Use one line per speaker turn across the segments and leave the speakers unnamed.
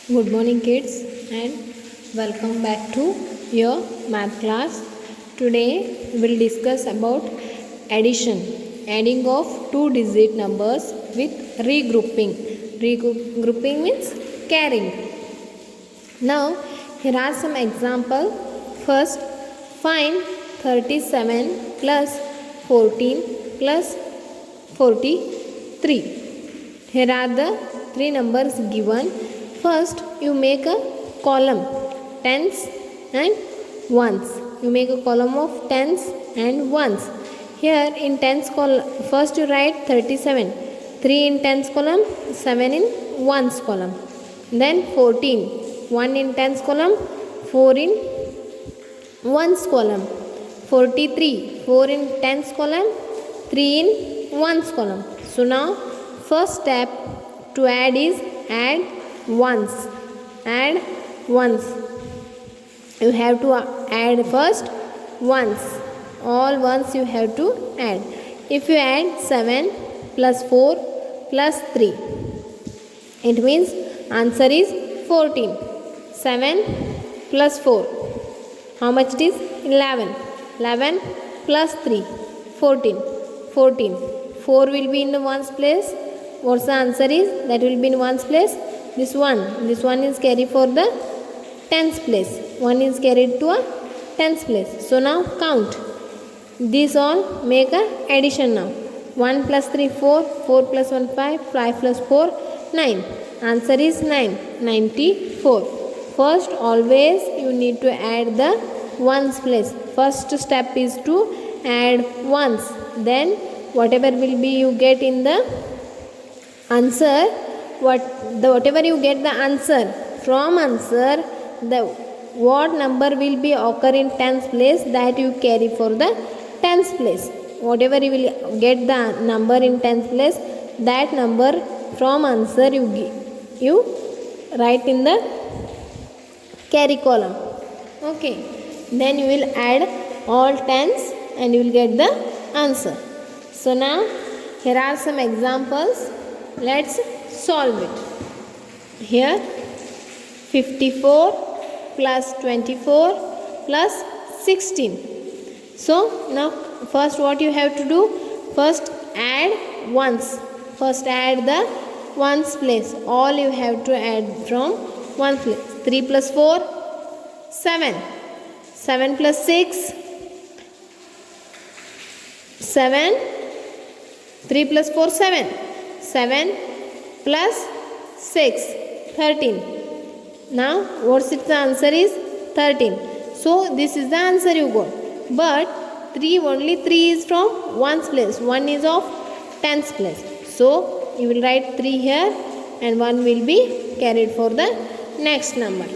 Good morning, kids, and welcome back to your math class. Today we will discuss about addition, adding of two-digit numbers with regrouping. Regrouping means carrying. Now, here are some examples. First, find 37 plus 14 plus 43. Here are the three numbers given. First, you make a column, tens and ones. You make a column of tens and ones. Here in tens column, first you write 37. 3 in tens column, 7 in ones column. Then 14. 1 in tens column, 4 in ones column. 43. 4 in tens column, 3 in ones column. So now first step to add is add ones. Add ones. You have to add first ones. All ones you have to add. If you add 7 plus 4 plus 3, it means answer is 14. 7 plus 4. How much it is? 11. 11 plus 3. 14. 14. 4 will be in the ones place. What's the answer is? That will be in ones place. This one is carried for the tens place. 1 is carried to a tens place. So now count. These all make a addition now. 1 plus 3, 4. 4 plus 1, 5. 5 plus 4, 9. Answer is 9. 94. First, always you need to add the ones place. First step is to add ones. Then whatever will be you get in the answer, whatever you get the answer, from answer, what number will be occur in tens place, that you carry for the tens place. Whatever you will get the number in tens place, that number from answer you write in the carry column. Okay. Then you will add all tens and you will get the answer. So now here are some examples. Let's solve it. Here 54 plus 24 plus 16. So now first what you have to do? First add ones. First add the ones place. All you have to add from one place. 3 plus 4, 7. 7 plus 6, 7. 3 plus 4, 7. 7 plus 6, 13. Now what's it? The answer is 13. So this is the answer you got. But only 3 is from ones place. 1 is of tens place. So you will write 3 here and 1 will be carried for the next number.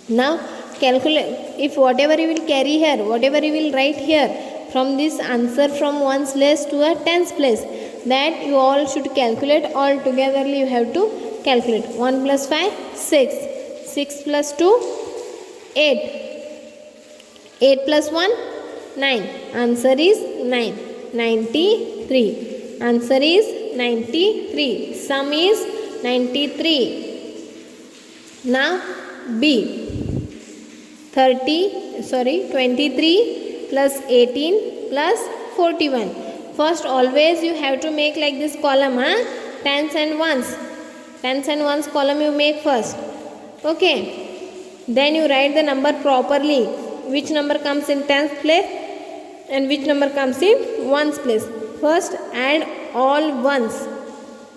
Now calculate. If whatever you will carry here, whatever you will write here, from this answer from ones place to a tens place, that you all should calculate. All together you have to calculate. 1 plus 5, 6. 6 plus 2, 8. 8 plus 1, 9. Answer is 9. 93. Answer is 93. Sum is 93. Now B. 23 plus 18 plus 41. First always you have to make like this column, tens and ones. Tens and ones column you make first. Okay. Then you write the number properly. Which number comes in tens place and which number comes in ones place. First add all ones.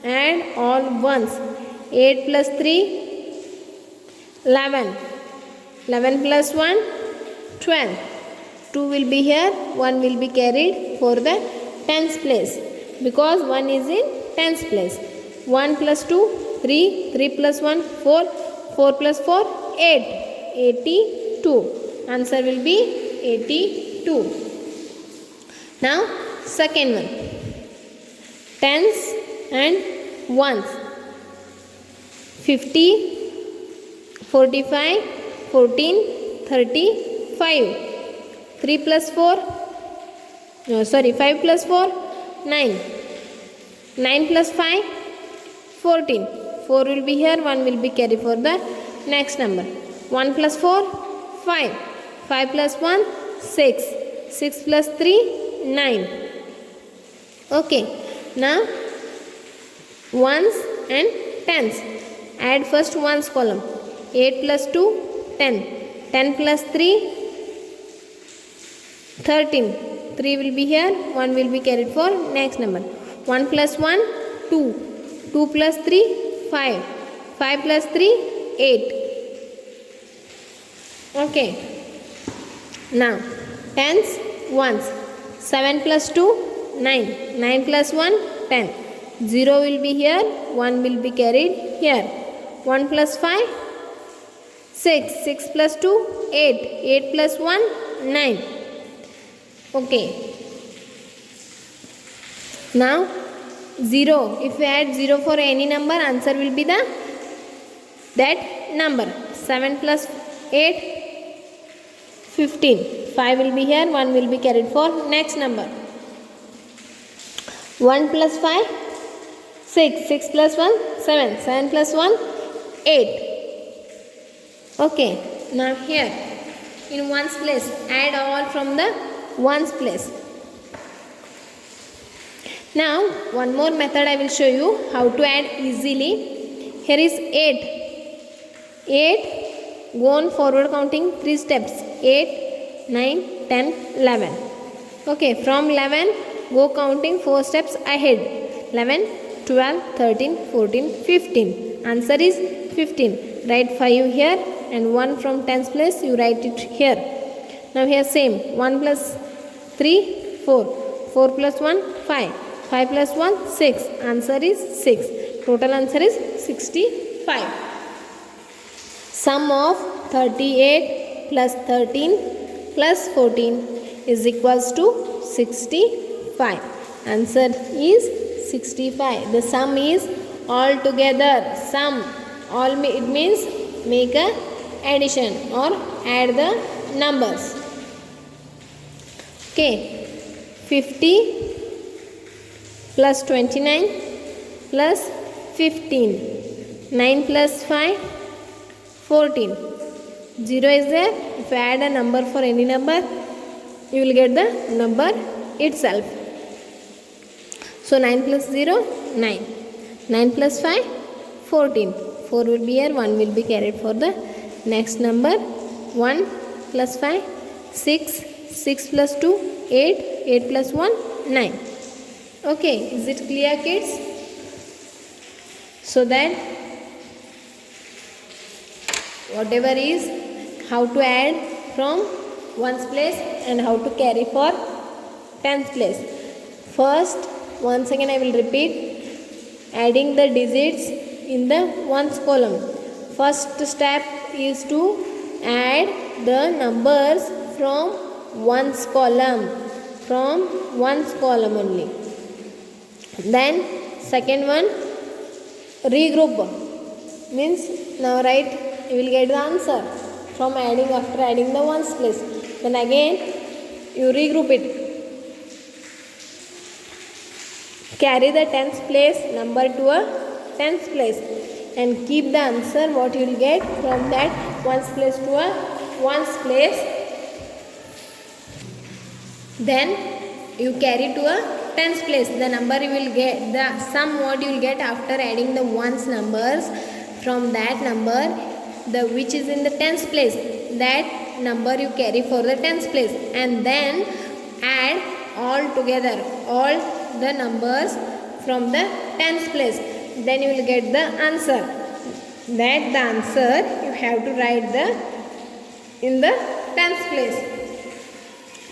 Add all ones. 8 plus 3, 11. 11 plus 1, 12. 2 will be here, 1 will be carried for the tens place, because 1 is in tens place. 1 plus 2, 3. 3 plus 1, 4. 4 plus 4, 8. 82. Answer will be 82. Now second one. Tens and ones. 50, 45, 14, 35. 3 plus 4, 5 plus 4, 9. 9 plus 5, 14. 4 will be here, 1 will be carried for the next number. 1 plus 4, 5. 5 plus 1, 6. 6 plus 3, 9. Okay. Now ones and tens. Add first ones column. 8 plus 2, 10. 10 plus 3, 13. 3 will be here, 1 will be carried for next number. 1 plus 1, 2. 2 plus 3, 5. 5 plus 3, 8. Okay. Now tens, ones. 7 plus 2, 9. 9 plus 1, 10. 0 will be here, 1 will be carried here. 1 plus 5, 6. 6 plus 2, 8. 8 plus 1, 9. Okay. Now 0. If you add 0 for any number, answer will be that number. 7 plus 8, 15. 5 will be here, 1 will be carried for next number. 1 plus 5, 6. 6 plus 1, 7. 7 plus 1, 8. Okay. Now here in ones place, add all from the ones place. Now one more method I will show you how to add easily. Here is 8. 8. Go on forward counting 3 steps. 8, 9, 10, 11. Okay. From 11 go counting 4 steps ahead. 11, 12, 13, 14, 15. Answer is 15. Write 5 here and 1 from tens place you write it here. Now here same. 1 plus 3, 4. 4 plus 1, 5. 5 plus 1, 6. Answer is 6. Total answer is 65. Sum of 38 plus 13 plus 14 is equals to 65. Answer is 65. The sum is all together. Sum. All it means make a addition or add the numbers. Okay. 50 plus 29 plus 15. 9 plus 5, 14. 0 is there. If you add a number for any number, you will get the number itself. So 9 plus 0, 9. 9 plus 5, 14. 4 will be here, 1 will be carried for the next number. 1 plus 5, 6. 6 plus 2, 8. 8 plus 1, 9. Okay, is it clear, kids? So that whatever is how to add from ones place and how to carry for tens place. First, once again I will repeat, adding the digits in the ones column. First step is to add the numbers from ones column, only. Then second one, regroup, means now write, you will get the answer from adding, after adding the ones place. Then again you regroup it. Carry the tens place number to a tens place and keep the answer what you will get from that ones place to a ones place. Then you carry to a tens place. The number you will get, the sum what you will get after adding the ones numbers from that number, the which is in the tens place, that number you carry for the tens place, and then add all together all the numbers from the tens place. Then you will get the answer. That the answer you have to write in the tens place.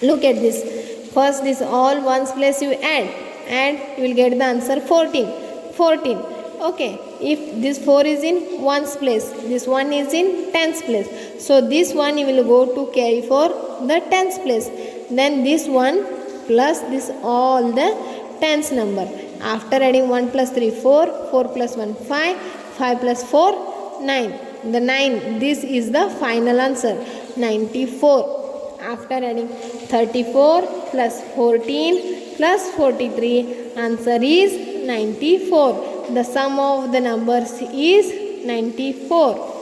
Look at this. First this all ones place you add and you will get the answer 14. 14. Okay. If this 4 is in ones place, this 1 is in tens place. So this one you will go to carry for the tens place. Then this one plus this all the tens number. After adding 1 plus 3, 4. 4 plus 1, 5. 5 plus 4, 9. The 9. This is the final answer. 94. After adding 34 plus 14 plus 43, answer is 94. the sum of the numbers is 94.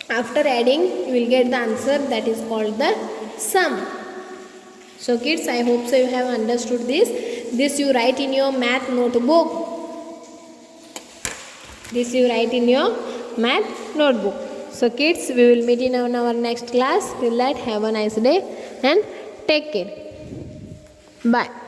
After adding, you will get the answer, that is called the sum. So kids, I hope so you have understood this. This you write in your math notebook. This you write in your math notebook. So kids, we will meet in our next class. Till that, have a nice day and take care. Bye.